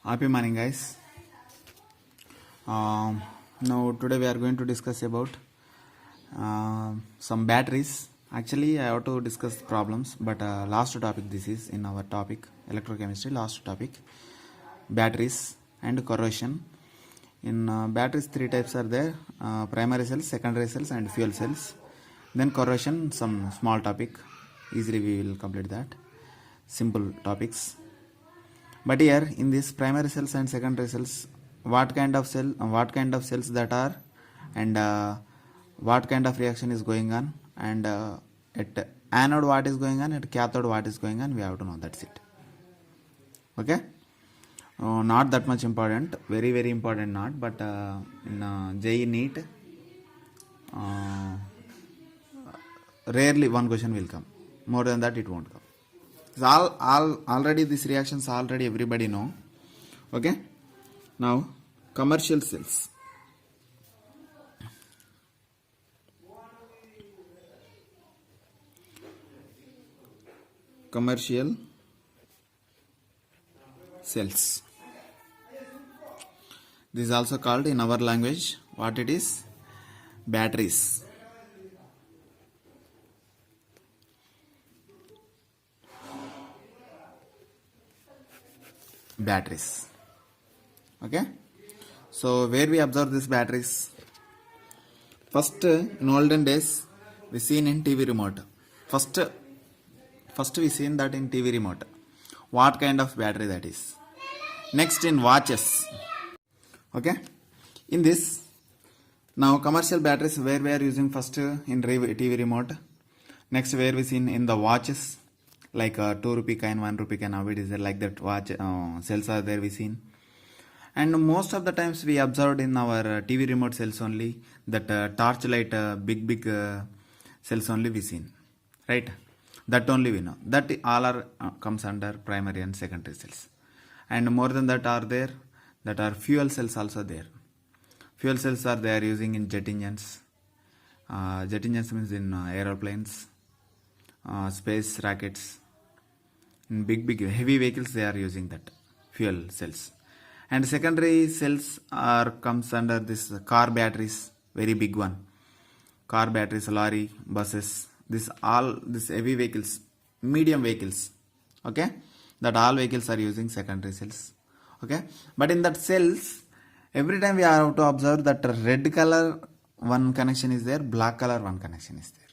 Happy morning, guys. Now today we are going to discuss about some batteries. Actually, I have to discuss problems, but last topic this is in our topic electrochemistry. Last topic batteries and corrosion. In batteries, three types are there: primary cells, secondary cells, and fuel cells. Then corrosion, some small topic. Easily we will complete that. Simple topics. But here in this primary cells and secondary cells, what kind of cells that are, and what kind of reaction is going on, and at anode what is going on, at cathode what is going on, we have to know. That's it. Okay. Not that much important, very important not, but in JEE NEET, rarely one question will come. More than that it won't come. Already these reactions already everybody know. Okay. Now commercial cells. Commercial cells. This is also called in our language what it is? Batteries. Batteries. Okay. So where we observe these batteries? First, in olden days, we seen in TV remote. First we seen that in TV remote. What kind of battery that is? Next in watches. Okay. In this, now commercial batteries where we are using first in TV remote. Next where we seen in the watches. Like 2 rupee coin, 1 rupee coin, nowadays like that watch cells are there we seen. And most of the times we observed in our TV remote cells only that torchlight big cells only we seen, right? That only we know. That all are comes under primary and secondary cells. And more than that are there, that are fuel cells also there. Fuel cells are they are using in jet engines. Jet engines means in aeroplanes, space rockets, in big heavy vehicles they are using that fuel cells. And secondary cells are comes under this car batteries, very big one. Car batteries, lorry, buses, this heavy vehicles, medium vehicles. Okay, that all vehicles are using secondary cells. Okay, but in that cells, every time we have to observe that red color one connection is there, black color one connection is there.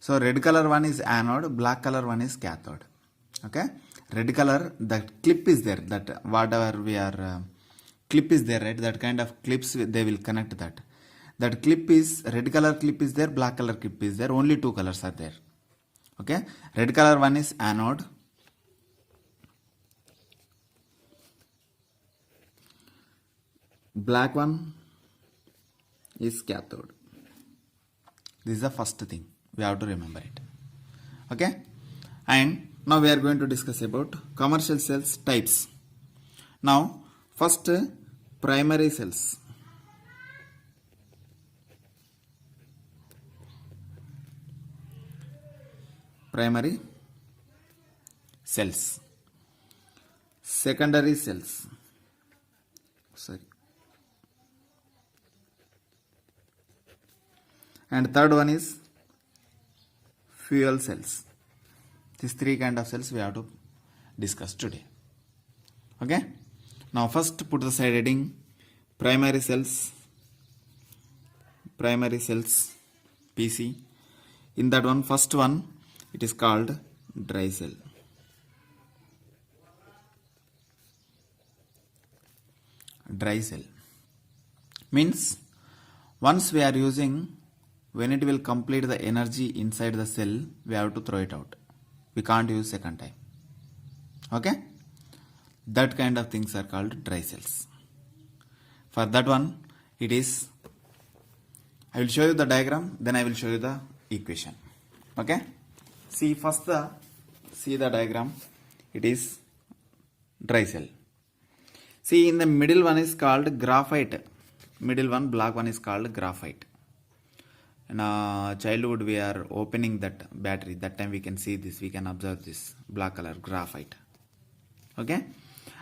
So red color one is anode, black color one is cathode. Okay, red color, that clip is there, that whatever we are clip is there, right? That kind of clips they will connect that. That clip is red color clip is there, black color clip is there. Only two colors are there. Okay, red color one is anode, black one is cathode. This is the first thing we have to remember it. Okay, and now we are going to discuss about commercial cells types. Now first primary cells. Primary cells. Secondary cells. And third one is fuel cells. These three kind of cells we have to discuss today. Okay. Now first put the side heading primary cells. Primary cells PC. In that one, first one, it is called dry cell. Dry cell means once we are using, when it will complete the energy inside the cell, we have to throw it out. We can't use second time. Okay, that kind of things are called dry cells. For that one, it is, I will show you the diagram, then I will show you the equation. Okay, see the diagram. It is dry cell. See, in the middle one is called graphite. Middle one, black one is called graphite. In childhood we are opening that battery, that time we can see this, we can observe this black color graphite. Okay,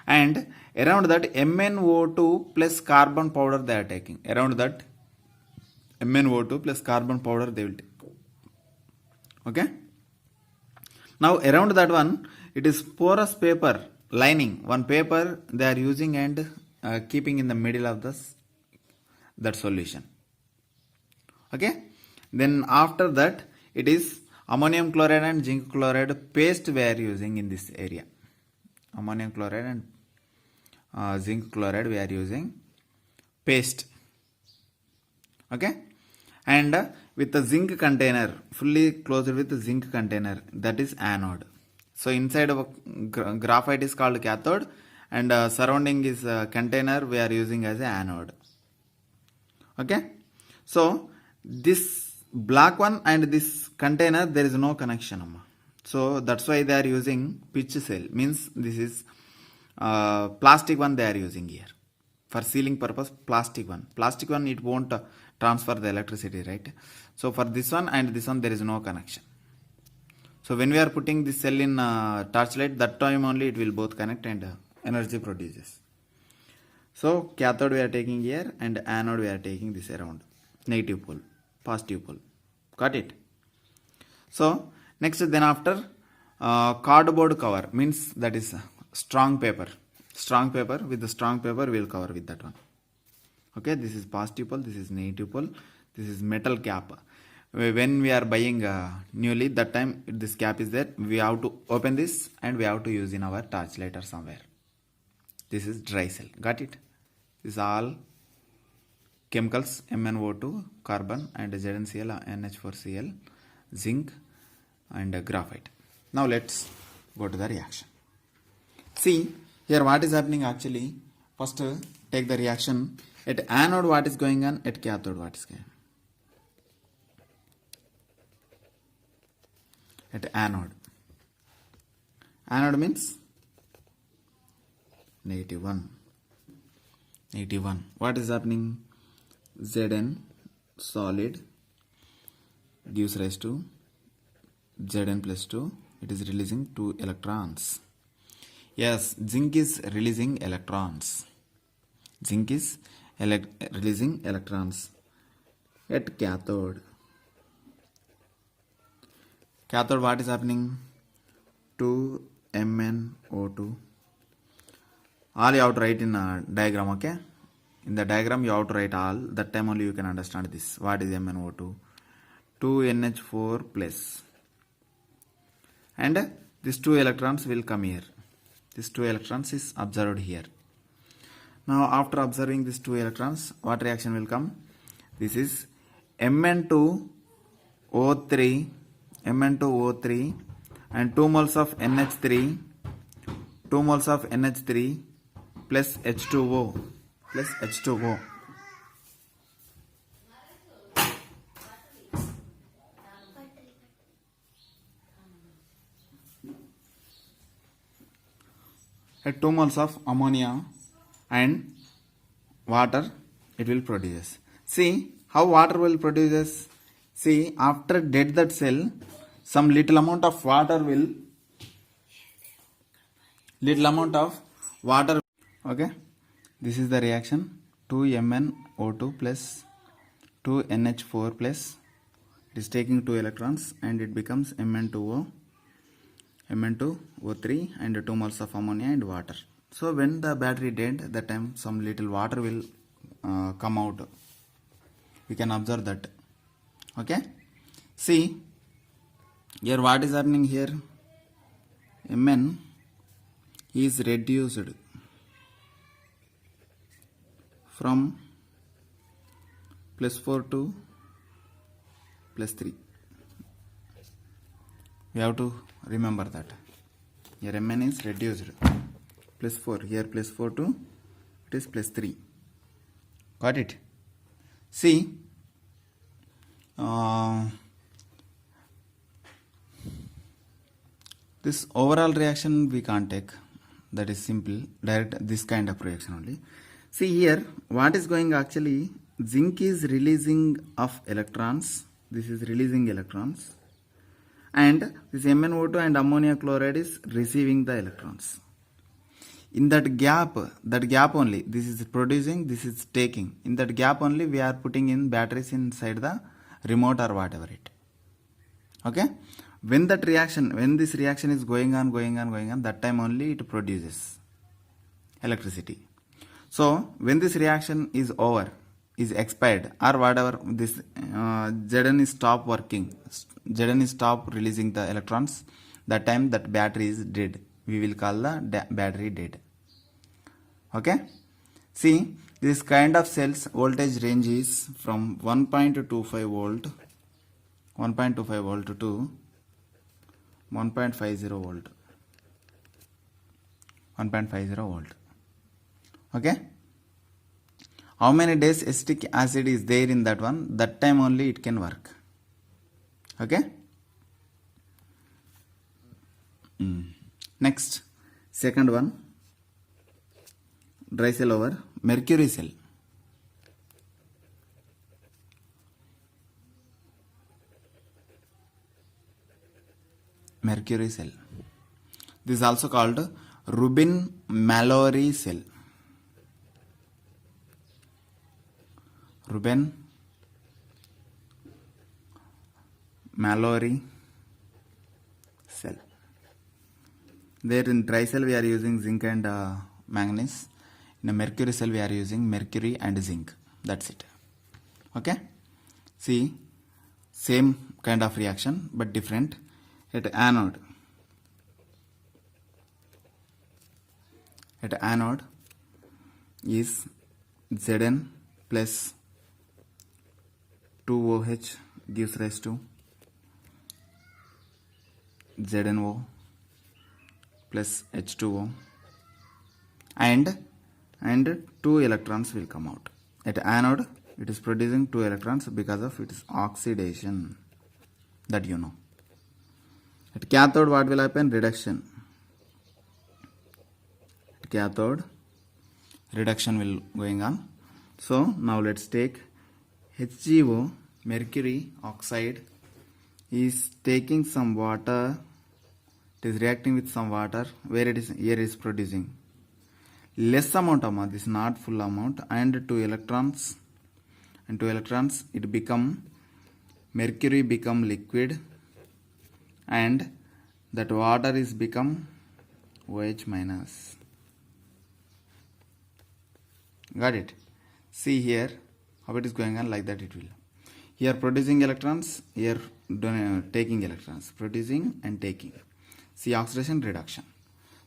and around that MnO2 plus carbon powder they are taking. Around that MnO2 plus carbon powder they will take. Okay. Now around that one, it is porous paper lining. One paper they are using and keeping in the middle of that solution. Okay. Then after that, it is ammonium chloride and zinc chloride paste we are using in this area. Ammonium chloride and zinc chloride we are using paste. Okay. And with the zinc container, fully closed with the zinc container, that is anode. So inside of a graphite is called cathode, and surrounding is a container we are using as a anode. Okay. So this black one and this container, there is no connection. So that's why they are using pitch cell. Means this is plastic one they are using here. For sealing purpose, plastic one. Plastic one, it won't transfer the electricity, right? So for this one and this one, there is no connection. So when we are putting this cell in torchlight, that time only it will both connect and energy produces. So cathode we are taking here and anode we are taking this around. Negative pole, positive pole. Got it? So next, then after cardboard cover, means that is strong paper. Strong paper, with the strong paper we will cover with that one. Okay, this is positive pole, this is negative pole, this is metal cap. When we are buying newly, that time this cap is there, we have to open this and we have to use in our torchlight or somewhere. This is dry cell. Got it? This is all chemicals, MnO2, carbon, and ZnCl, NH4Cl, zinc, and graphite. Now let's go to the reaction. See here what is happening actually. First take the reaction. At anode what is going on, at cathode what is going on. At anode. Anode means negative 1. Negative 1. What is happening? Zn solid gives rise to Zn plus 2. It is releasing 2 electrons. Yes, zinc is releasing electrons. Zinc is releasing electrons at cathode. Cathode what is happening? 2 MnO2. All you have to write in a diagram, okay? In the diagram you have to write all. That time only you can understand this. What is MnO2? 2NH4 plus. And these 2 electrons will come here. These 2 electrons is observed here. Now after observing these 2 electrons, what reaction will come? This is Mn2O3 and 2 moles of NH3 plus H2O at 2 moles of ammonia and water it will produce. See how water will produce. See, after dead that cell, some little amount of water will okay, this is the reaction. 2MnO2 plus 2NH4 plus, it is taking 2 electrons and it becomes Mn2O, Mn2O3 and 2 moles of ammonia and water. So when the battery dead, that time some little water will come out. We can observe that. Okay. See here what is happening here. Mn is reduced from +4 to +3. We have to remember that. Here Mn is reduced. +4. Here +4 to it is +3. Got it? See, this overall reaction we can't take. That is simple. Direct this kind of reaction only. See here, what is going actually? Zinc is releasing of electrons. This is releasing electrons. And this MnO2 and ammonia chloride is receiving the electrons. In that gap only, this is producing, this is taking. In that gap only we are putting in batteries inside the remote or whatever it. Okay, when this reaction is going on, that time only it produces electricity. So when this reaction is over, is expired, or whatever, this Zn is stop working, Zn is stop releasing the electrons, that time that battery is dead. We will call the battery dead. Okay, see, this kind of cells voltage range is from 1.25 volt to 1.50 volt. 1.50 volt. Okay, how many days acetic acid is there in that one, that time only it can work. Okay, next, second one, dry cell over mercury cell. Mercury cell, this is also called Rubin-Mallory cell. Rubin-Mallory cell. There in dry cell we are using zinc and manganese. In a mercury cell we are using mercury and zinc. That's it. Okay, see, same kind of reaction but different. At anode is Zn plus 2OH gives rise to ZnO plus H2O, and 2 electrons will come out. At anode it is producing 2 electrons because of its oxidation, that you know. At cathode what will happen? Reduction. At cathode reduction will going on. So now let's take HgO, mercury oxide, is taking some water, it is reacting with some water, where it is, here is producing less amount of this is not full amount, and 2 electrons, it become, mercury become liquid, and that water is become OH minus. Got it? See here how it is going on, like that it will. Here producing electrons, here taking electrons, producing and taking. See, oxidation, reduction.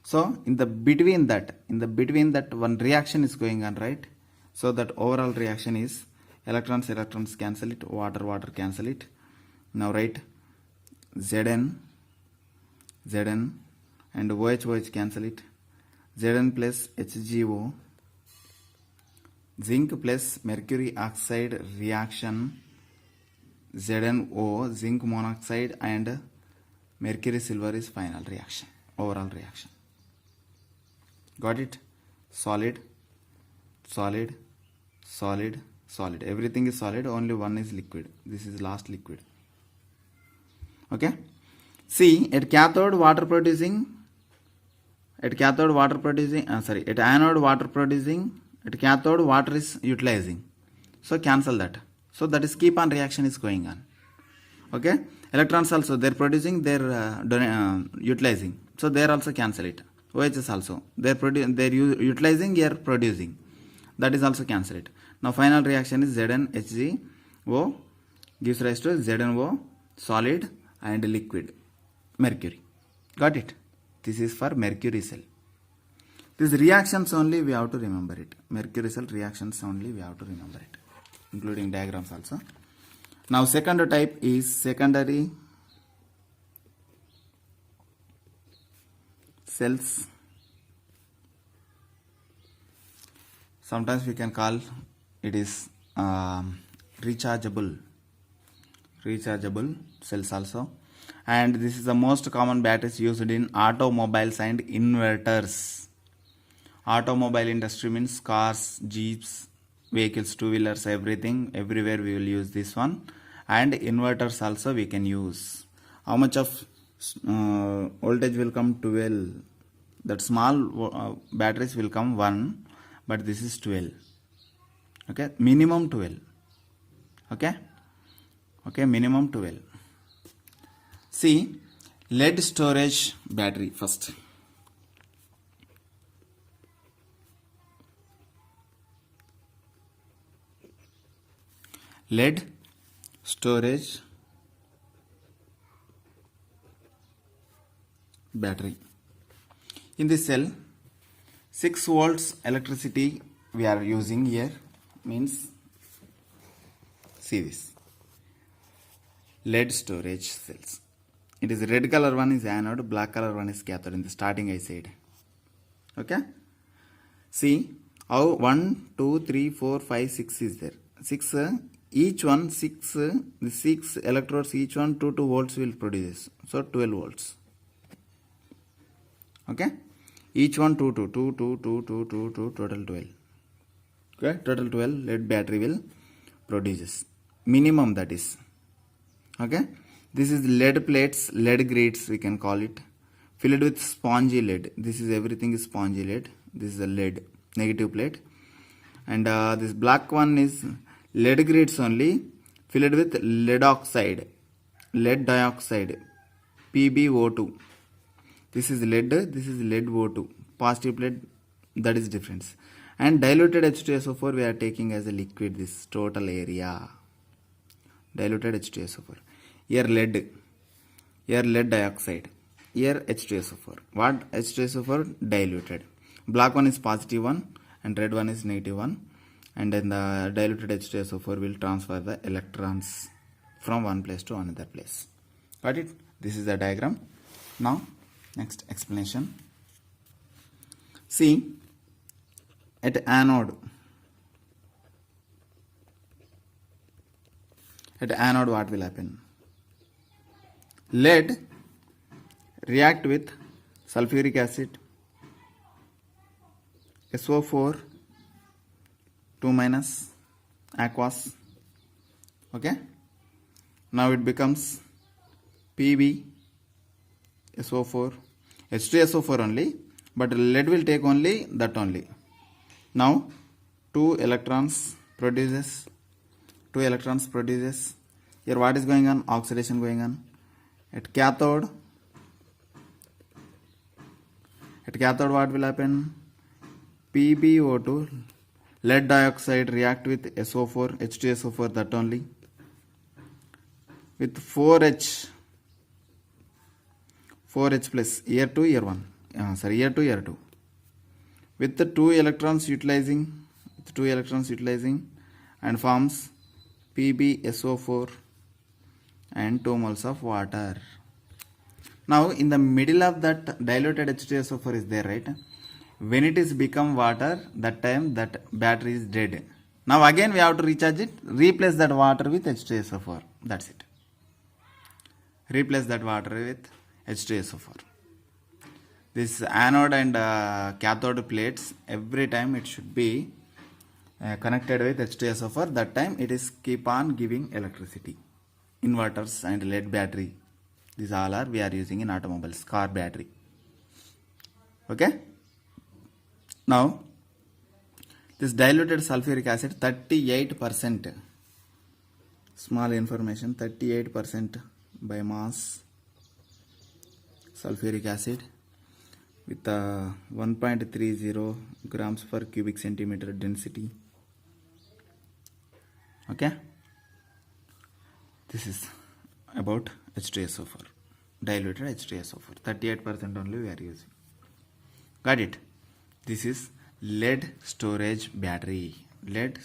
So in the between that one reaction is going on, right? So that overall reaction is electrons cancel it, water cancel it. Now write Zn and OH cancel it. Zn plus HgO, zinc plus mercury oxide reaction, ZnO, zinc monoxide and mercury silver is final reaction, overall reaction. Got it? Solid, everything is solid, only one is liquid. This is last liquid. Okay, see, at cathode water producing, at anode water producing, at cathode water is utilizing, so cancel that. So that is keep on reaction is going on. Okay, electrons also they're producing, they're utilizing, so they're also cancel it. OHs also they're utilizing, they're producing, that is also cancel it. Now final reaction is ZnHgO gives rise to ZnO, solid and liquid mercury. Got it? This is for mercury cell. These reactions only we have to remember it. Mercury cell reactions only we have to remember it, including diagrams also. Now second type is secondary cells. Sometimes we can call it is rechargeable cells also, and this is the most common batteries used in automobiles and inverters. Automobile industry means cars, jeeps, vehicles, two-wheelers, everything, everywhere we will use this one. And inverters also we can use. How much of voltage will come? 12 that small batteries will come 1, but this is 12. Okay, minimum 12. Okay, minimum 12. See, lead storage battery first. Lead storage battery. In this cell, 6 volts electricity we are using here, means see this lead storage cells. It is red color one is anode, black color one is cathode in the starting I said. Okay, see how 1 2 3 4 5 6 is there. 6 each one 6 the 6 electrodes, each one 2 volts will produce, so 12 volts. Okay, each one 2 total 12. Okay, total 12 lead battery will produces, minimum that is. Okay, this is lead plates, lead grids we can call it, filled with spongy lead. This is everything is spongy lead. This is a lead negative plate, and this black one is lead grids only, filled with lead oxide, lead dioxide, PbO2. This is lead, this is lead O2, positive plate, that is difference. And diluted H2SO4 we are taking as a liquid, this total area. Diluted H2SO4. Here lead dioxide, here H2SO4. What H2SO4? Diluted. Black one is positive one and red one is negative one. And then the diluted H2SO4 will transfer the electrons from one place to another place. Got it? This is the diagram. Now, next explanation. See, at anode what will happen? Lead react with sulfuric acid, SO4 2 minus, aqueous. Okay, now it becomes Pb SO4, H2SO4 only, but lead will take only that only. Now 2 electrons produces. Here what is going on? Oxidation going on. At cathode what will happen? PbO2, lead dioxide react with SO4, H2SO4, that only, with 4H plus, here 2 here 1, here 2 here 2, with the 2 electrons utilizing and forms PbSO4 and 2 moles of water. Now in the middle of that diluted H2SO4 is there, right? When it is become water, that time that battery is dead. Now again we have to recharge it, replace that water with H2SO4. That's it. Replace that water with H2SO4. This anode and cathode plates, every time it should be connected with H2SO4. That time it is keep on giving electricity. Inverters and lead battery, these all are we are using in automobiles, car battery. Okay. Now this diluted sulfuric acid 38%, small information, 38% by mass sulfuric acid with 1.30 grams per cubic centimeter density. Okay, this is about H2SO4, diluted H2SO4, 38% only we are using. Got it? This is lead storage battery. That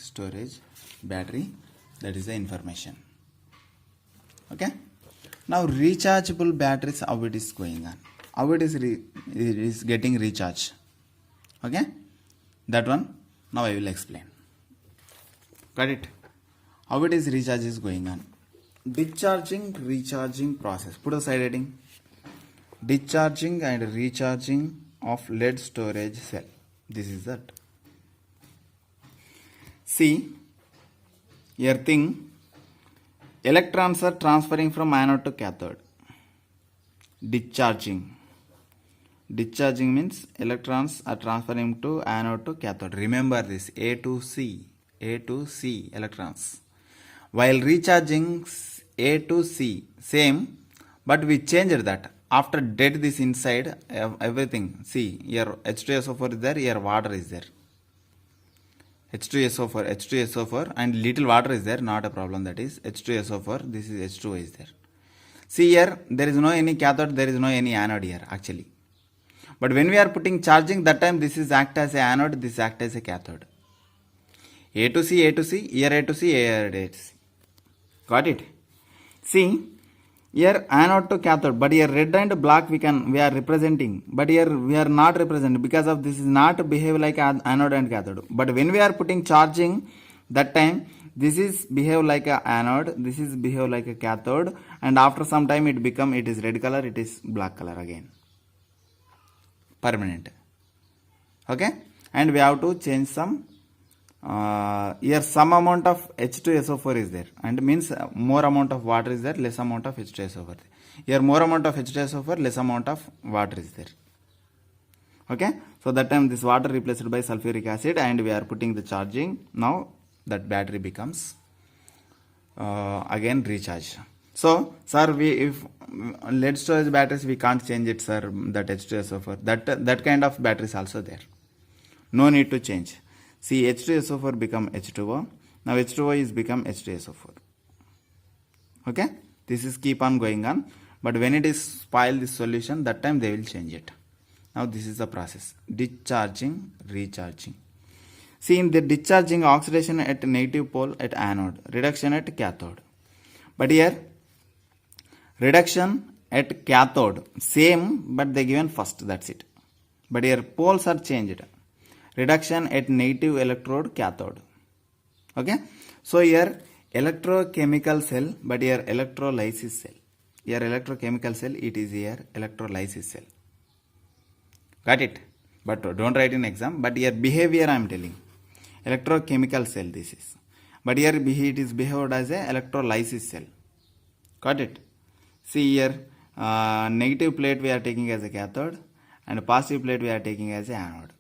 is the information. Okay. Now rechargeable batteries, how it is going on, how it is getting recharged. Okay, that one now I will explain. Got it? How it is recharge is going on. Discharging, recharging process. Put a side heading. Discharging and recharging of lead storage cell. This is that. See, here thing, electrons are transferring from anode to cathode. Discharging. Discharging means electrons are transferring to anode to cathode. Remember this, A to C electrons. While recharging, A to C, same, but we changed that. After dead this inside, everything, see, here H2SO4 is there, here water is there. H2SO4, and little water is there, not a problem, that is H2SO4, this is H2O is there. See here, there is no any cathode, there is no any anode here actually. But when we are putting charging, that time this is act as a anode, this act as a cathode. A to C, here A to C, here A to C. Got it? See, here anode to cathode, but here red and black we are representing, but here we are not representing because of this is not behave like anode and cathode. But when we are putting charging, that time this is behave like a anode, this is behave like a cathode, and after some time it is red color, it is black color again. Permanent. Okay, and we have to change some. Here some amount of H2SO4 is there, and means more amount of water is there, less amount of H2SO4. Here more amount of H2SO4, less amount of water is there. Okay, so that time this water replaced by sulfuric acid, and we are putting the charging. Now that battery becomes again recharge. So sir, if lead storage batteries we can't change it, sir, that H2SO4, that kind of batteries also there, no need to change. See, H2SO4 become H2O. Now H2O is become H2SO4. Okay, this is keep on going on, but when it is spoil this solution, that time they will change it. Now this is the process, discharging, recharging. See, in the discharging, oxidation at negative pole at anode, reduction at cathode. But here reduction at cathode same, but they given first, that's it. But here poles are changed. Reduction at negative electrode cathode. Okay, so here electrochemical cell, but here electrolysis cell. Here electrochemical cell, it is here electrolysis cell. Got it? But don't write in exam. But here behavior I am telling. Electrochemical cell this is. But here it is behaved as a electrolysis cell. Got it? See here, negative plate we are taking as a cathode, and positive plate we are taking as a anode.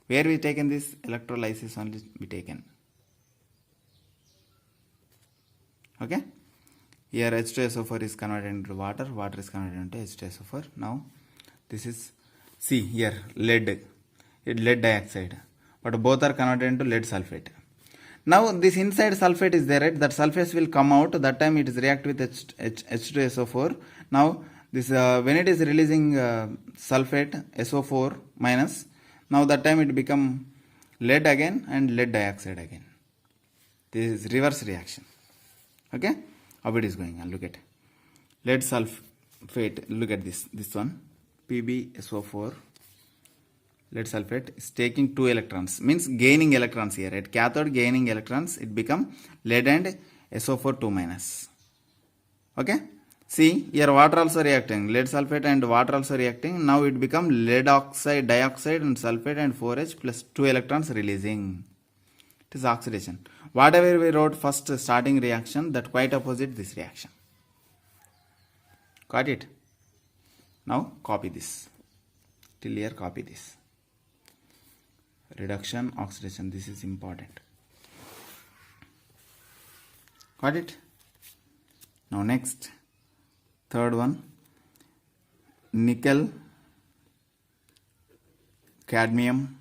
Where we taken this electrolysis only we taken. Okay. Here H2SO4 is converted into water, water is converted into H2SO4. Now this is, see here, lead dioxide, but both are converted into lead sulfate. Now this inside sulfate is there, right? That sulfate will come out, that time it is react with H2SO4. Now this when it is releasing sulfate SO4 minus, now that time it become lead again and lead dioxide again. This is reverse reaction. Okay, how it is going on, look at lead sulfate, look at this one, PbSO4, lead sulfate is taking 2 electrons, means gaining electrons here, at cathode gaining electrons, it become lead and SO4 2 minus. Okay, see here water also reacting, lead sulfate and water also reacting, now it become lead oxide, dioxide and sulfate and 4H plus 2 electrons releasing. It is oxidation. Whatever we wrote first starting reaction, that quite opposite this reaction. Got it? Now copy this. Till here copy this. Reduction, oxidation, this is important. Got it? Now next, third one, nickel, cadmium,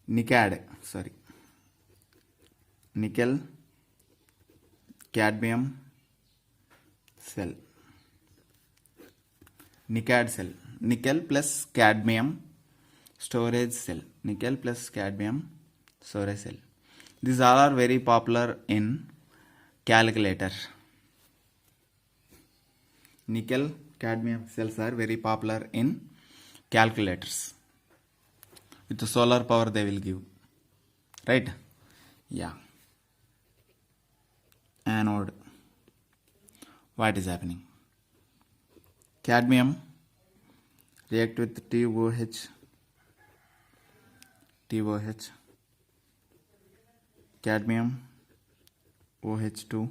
nickel, cadmium cell, NiCad cell, nickel plus cadmium storage cell, nickel plus cadmium storage cell. These all are very popular in calculator. Nickel cadmium cells are very popular in calculators. With the solar power they will give, right? Yeah. Anode, what is happening? Cadmium react with TOH, cadmium OH2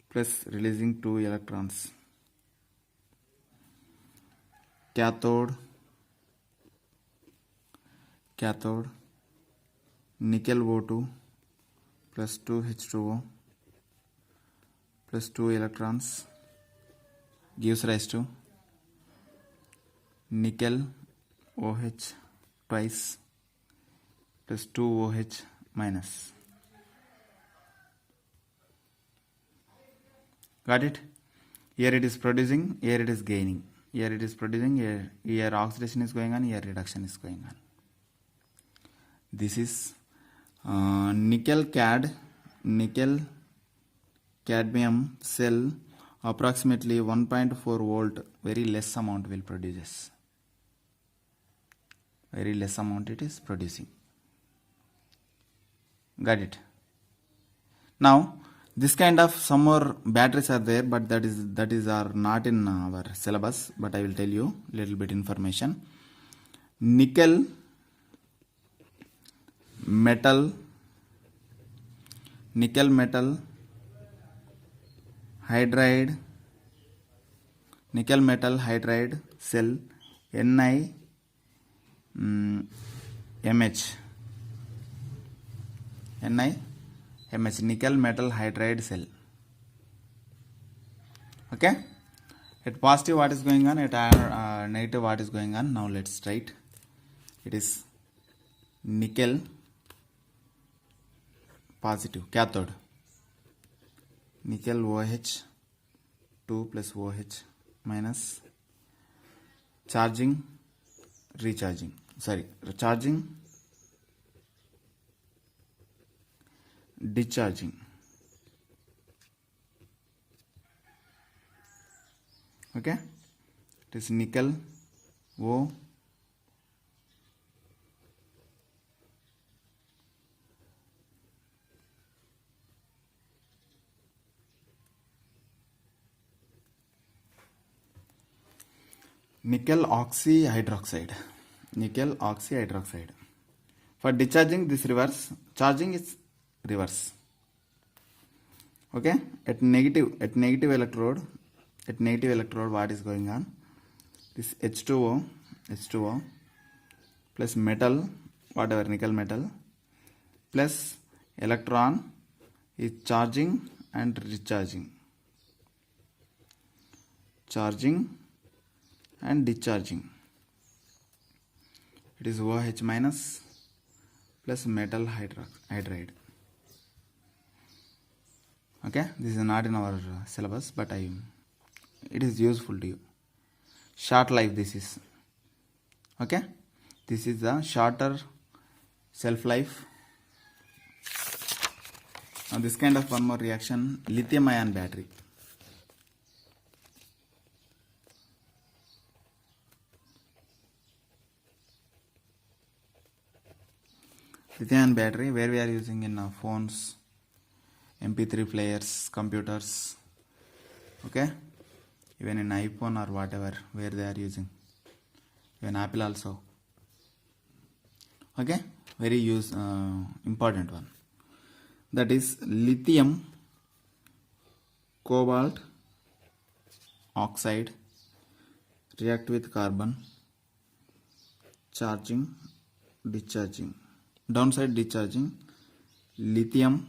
plus releasing 2 electrons. cathode nickel O2 plus 2 H2O plus 2 electrons gives rise to nickel OH twice plus 2 OH minus. Got it? Here it is producing, here it is gaining. Here it is producing, here oxidation is going on, here reduction is going on. This is nickel cadmium cell, approximately 1.4 volt, very less amount will produce. Very less amount it is producing. Got it? Now this kind of some more batteries are there, but that is are not in our syllabus, but I will tell you little bit information. Nickel metal hydride cell NiMH nickel metal hydride cell. Okay, at positive what is going on, at negative what is going on. Now let's write. It is nickel positive cathode, nickel OH 2 plus OH minus, charging discharging. Okay, it is nickel O nickel oxyhydroxide. For discharging, this reverse, charging is reverse. Okay, at negative electrode what is going on? This H2O plus metal, whatever, nickel metal, plus electron is charging and discharging. It is OH minus plus metal hydride. Okay, this is not in our syllabus, but it is useful to you. Short life this is. Okay, this is the shorter shelf life. Now this kind of one more reaction, lithium ion battery. Lithium battery, where we are using in phones, MP3 players, computers, okay, even in iPhone or whatever, where they are using, even Apple also. Okay, very important one. That is lithium cobalt oxide react with carbon, charging, discharging. Downside discharging, lithium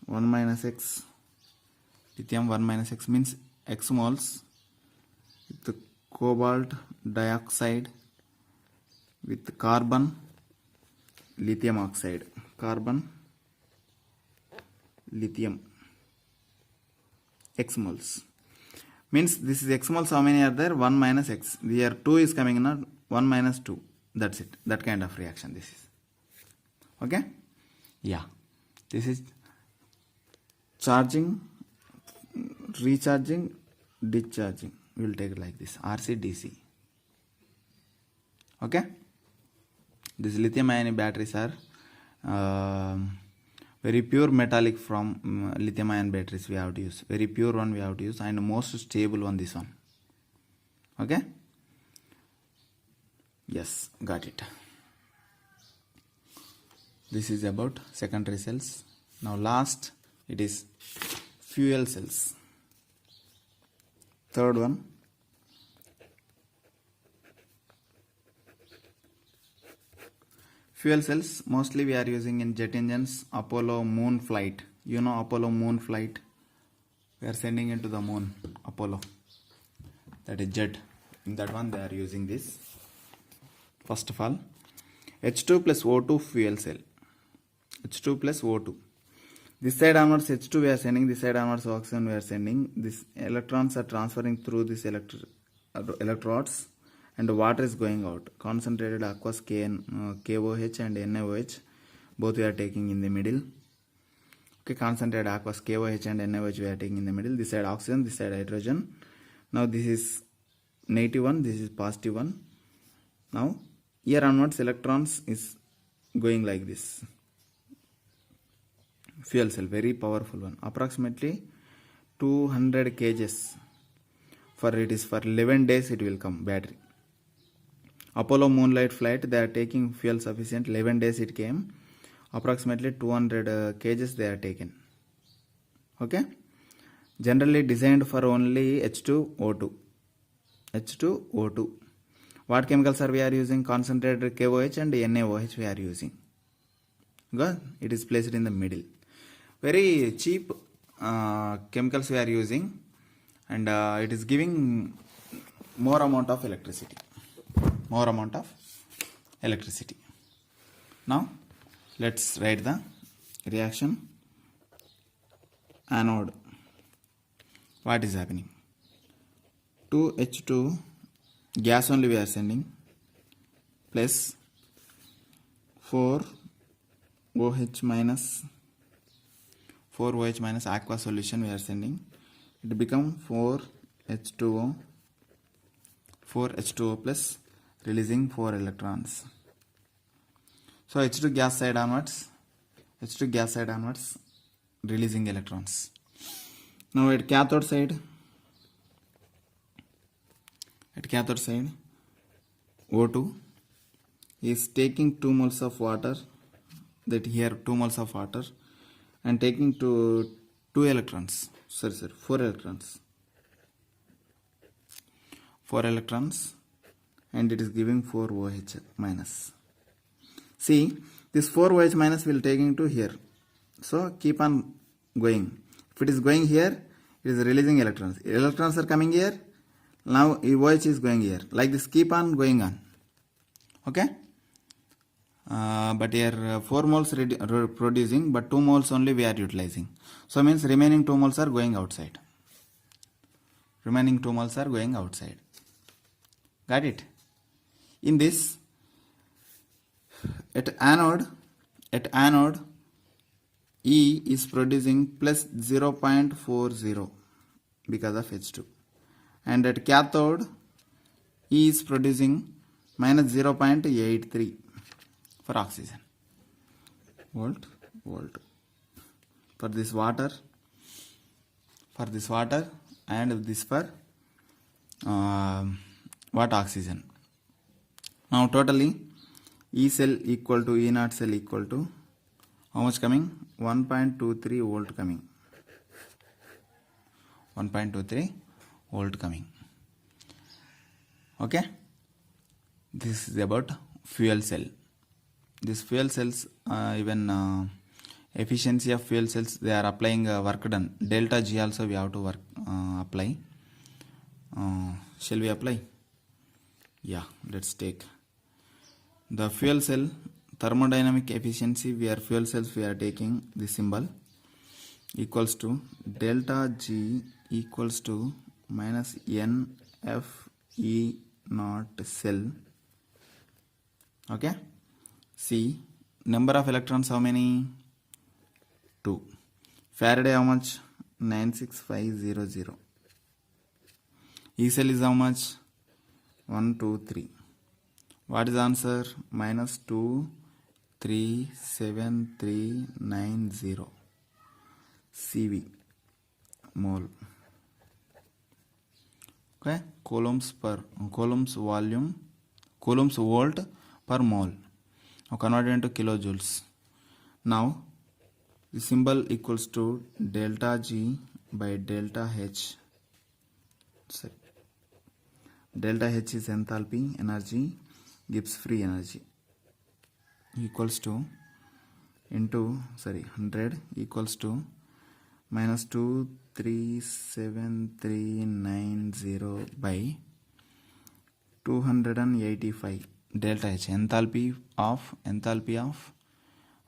1 minus X means X moles with cobalt dioxide with carbon lithium oxide, lithium X moles means this is X moles. How many are there? 1 minus X. Here 2 is coming in, 1 minus 2. That's it. That kind of reaction this is. Okay, yeah, this is charging, recharging, discharging. We will take it like this, RC DC. Okay, these lithium ion batteries are very pure metallic from lithium ion batteries we have to use, very pure one we have to use, and most stable one, this one. Okay, yes, got it. This is about secondary cells. Now last, it is fuel cells. Third one, Fuel cells mostly we are using in jet engines. Apollo moon flight. You know Apollo moon flight. We are sending into the moon. Apollo. That is jet. In that one they are using this. First of all, H2 plus O2 fuel cell. H2 plus O2. This side onwards H2 we are sending. This side onwards oxygen we are sending. These electrons are transferring through these electrodes. And water is going out. Concentrated aqueous KOH and NaOH both we are taking in the middle. Okay, concentrated aqueous KOH and NaOH we are taking in the middle. This side oxygen, this side hydrogen. Now this is negative one, this is positive one. Now here onwards electrons is going like this. Fuel cell, very powerful one. Approximately 200 kgs. For it is for 11 days it will come battery. Apollo moonlight flight, they are taking fuel sufficient. 11 days it came. Approximately 200 kgs they are taken. Okay. Generally designed for only H2O2. H2O2. What chemicals are we are using? Concentrated KOH and NaOH we are using. Good. It is placed in the middle. Very cheap chemicals we are using, and it is giving more amount of electricity. More amount of electricity. Now let's write the reaction. Anode. What is happening? 2H2 gas only we are sending plus 4OH minus aqua solution we are sending. It become 4H2O plus releasing 4 electrons. So H2 gas side onwards releasing electrons. Now at cathode side O2 is taking 2 moles of water, that here 2 moles of water, and taking 4 electrons. 4 electrons, and it is giving 4 OH minus. See, this 4 OH minus will taking to here. So keep on going. If it is going here, it is releasing electrons. Electrons are coming here. Now OH is going here. Like this, keep on going on. Okay. But here 4 moles producing, but 2 moles only we are utilizing. So means remaining 2 moles are going outside. Got it? In this, at anode, E is producing plus 0.40 because of H2. And at cathode, E is producing minus 0.83 for oxygen. Volt. For this water, and this for what oxygen. Now totally E cell equal to E naught cell equal to how much coming? 1.23 volt coming. 1.23 volt coming. Okay. This is about fuel cell. These fuel cells, even efficiency of fuel cells, they are applying work done. Delta G also we have to apply. Shall we apply? Yeah, let's take the fuel cell thermodynamic efficiency. Fuel cells we are taking this symbol equals to delta G equals to minus NF E naught cell. Okay. See, number of electrons how many? 2. Faraday how much? 96500. E cell is how much? 1, 2, 3. What is the answer? Minus 2,37390 CV mole. Okay, coulombs volt per mole. Now converted into kilojoules. Now the symbol equals to delta G by delta H. Delta H is enthalpy, energy, gives free energy. equals to into 100 equals to minus 237,390 by 285 delta H, enthalpy of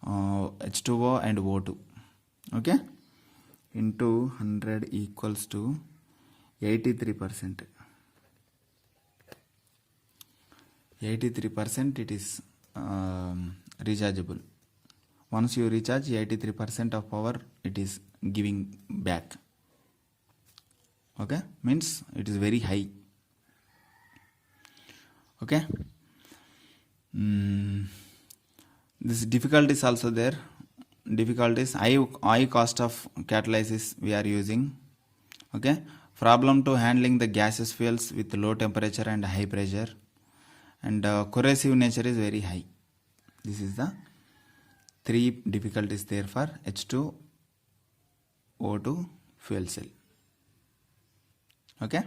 H2O and O2, okay, into 100 equals to 83%. 83% it is rechargeable. Once you recharge, 83% of power it is giving back. Okay, means it is very high. Okay. This difficulty is also there. Difficulties, high cost of catalysis we are using. Okay. Problem to handling the gaseous fuels with low temperature and high pressure. And corrosive nature is very high. This is the 3 difficulties there for H2O2 fuel cell. Okay.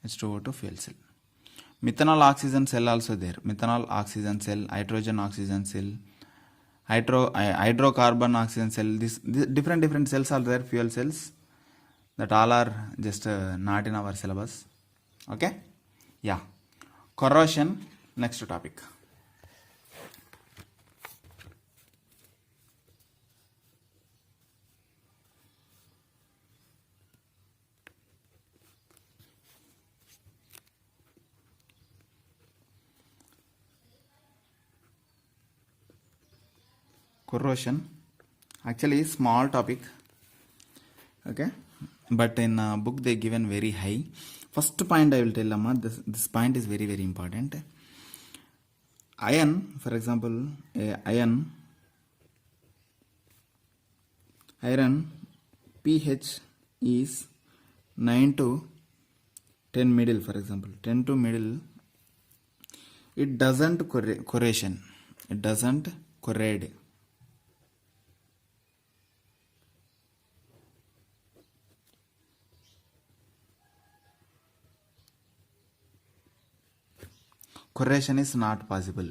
H2O2 fuel cell. Methanol oxygen cell also there. Methanol oxygen cell, hydrogen oxygen cell, hydrocarbon oxygen cell. This different cells are there, fuel cells. That all are just not in our syllabus. Okay. Yeah. Corrosion, next topic. Corrosion, actually small topic, okay, but in book they given very high. First point I will tell Amma, this point is very important. Iron, for example, iron pH is 9 to 10 middle, for example 10 to middle, it doesn't corrosion, it doesn't corrode. Corrosion is not possible.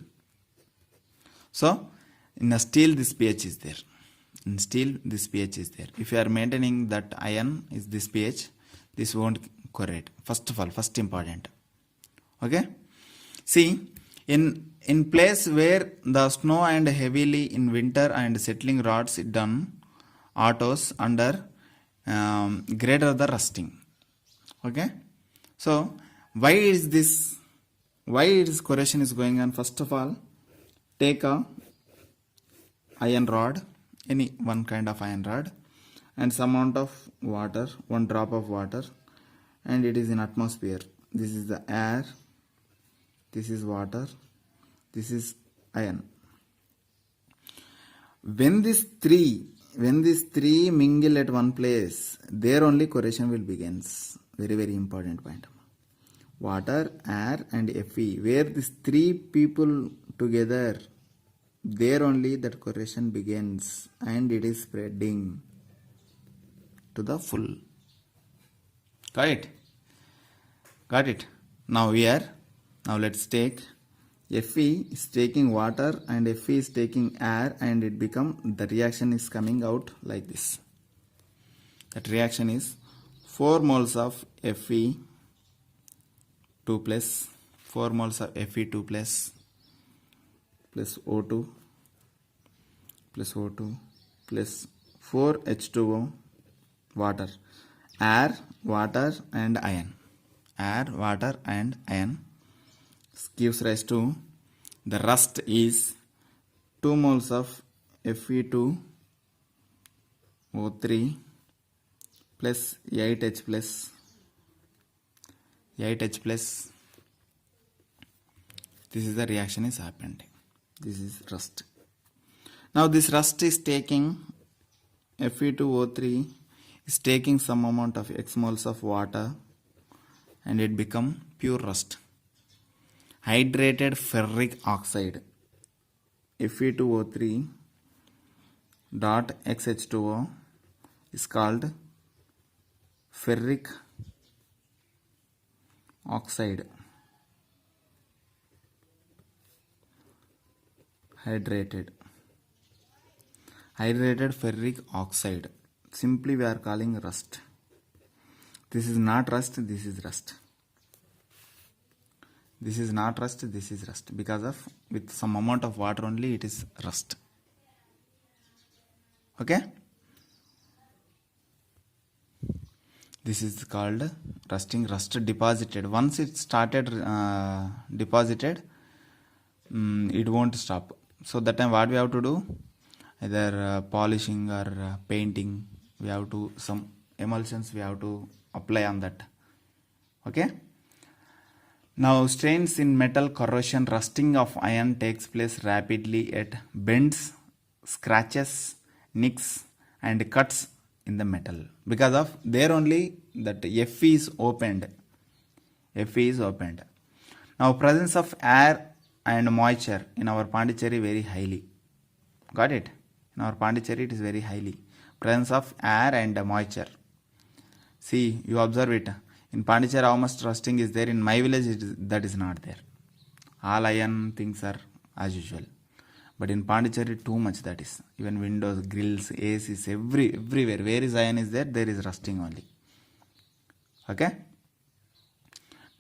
So in a steel this pH is there. In steel this pH is there. If you are maintaining that iron is this pH, this won't corrode. First of all, first important. Okay. See, in place where the snow and heavily in winter and settling rods done autos under greater the rusting. Okay. So why is this? Why this corrosion is going on? First of all, take a iron rod, any one kind of iron rod, and some amount of water, one drop of water, and it is in atmosphere. This is the air, this is water, this is iron. When these three mingle at one place, there only corrosion will begins. Very important point. Water, air and Fe, where these 3 people together, there only that corrosion begins and it is spreading to the full. Got it? Got it? Now let's take Fe is taking water and Fe is taking air, and it become, the reaction is coming out like this. That reaction is 4 moles of Fe 2 plus 4 moles of Fe2 plus O2 plus 4 H2O, water, air, water and iron. Air, water and iron gives rise to the rust is 2 moles of Fe2 O3 plus 8H plus 8H plus. This is the reaction is happened. This is rust. Now this rust is taking Fe2O3 is taking some amount of X moles of water, and it become pure rust. Hydrated ferric oxide Fe2O3 dot XH2O is called ferric oxide. hydrated ferric oxide. Simply we are calling rust. This is not rust, this is rust. This is not rust, this is rust. Because of with some amount of water only it is rust. Okay? This is called rusting. Rust deposited. Once it started deposited, it won't stop. So that time what we have to do? Either polishing or painting. We have to, some emulsions we have to apply on that. Okay? Now strains in metal corrosion. Rusting of iron takes place rapidly at bends, scratches, nicks and cuts in the metal. Because of there only that Fe is opened. Fe is opened. Now presence of air and moisture in our Pondicherry very highly. Got it? In our Pondicherry it is very highly. Presence of air and moisture. See, you observe it. In Pondicherry how much rusting is there? In my village that is not there. All iron things are as usual. But in Pondicherry too much that is. Even windows, grills, ACs, everywhere. Where is iron is there is rusting only. Okay?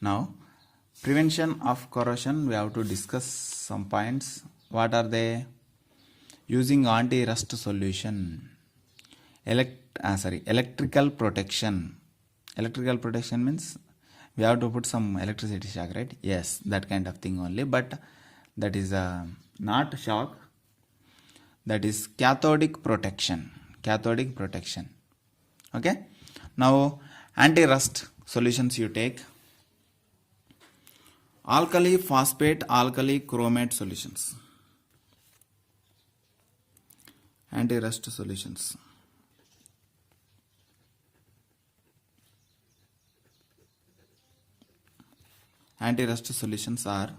Now, prevention of corrosion, we have to discuss some points. What are they? Using anti-rust solution. Electrical protection. Electrical protection means we have to put some electricity shock, right? Yes, that kind of thing only. But that is not shock. That is cathodic protection. Cathodic protection. Okay? Now, anti-rust solutions you take. Alkali phosphate, alkali chromate solutions. Anti-rust solutions. Anti-rust solutions are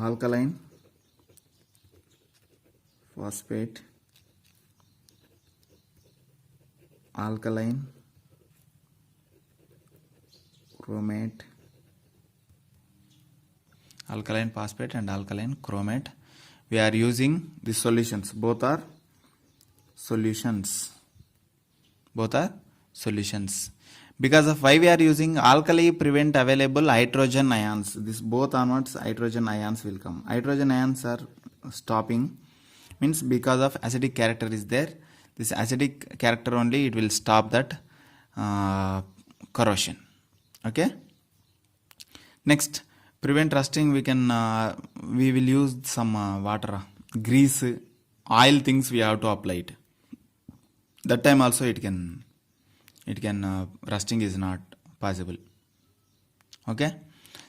alkaline phosphate, alkaline chromate, alkaline phosphate and alkaline chromate. We are using these solutions. Both are solutions. Both are solutions. Because of why we are using alkali prevent available hydrogen ions. This both onwards hydrogen ions will come. Hydrogen ions are stopping. Means because of acidic character is there. This acidic character only it will stop that corrosion. Okay. Next, prevent rusting. We can we will use some water, grease, oil things we have to apply it. That time also it can rusting is not possible. Okay.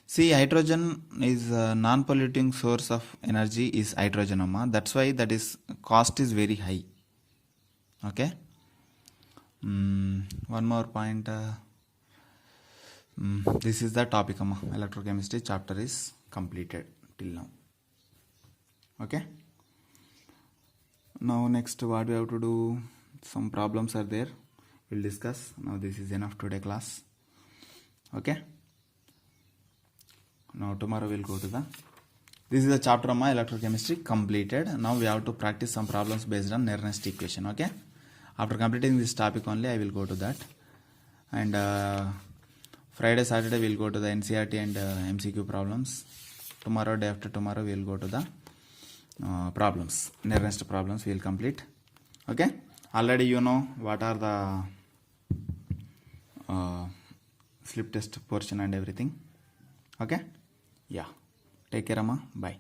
See, hydrogen is a non-polluting source of energy is hydrogen. That's why that is cost is very high. Okay. One more point. This is the topic. Electrochemistry chapter is completed till now. Okay. Now next what we have to do? Some problems are there. We'll discuss. Now this is enough today class. Okay. Now tomorrow we'll go to the. This is the chapter of my electrochemistry completed. Now we have to practice some problems based on Nernst equation. Okay. After completing this topic only, I will go to that. And Friday, Saturday we'll go to the NCERT and MCQ problems. Tomorrow, day after tomorrow, we'll go to the problems. Nernst problems we'll complete. Okay. Already you know what are the slip test portion and everything. Okay. Yeah. Take care, Amma. Bye.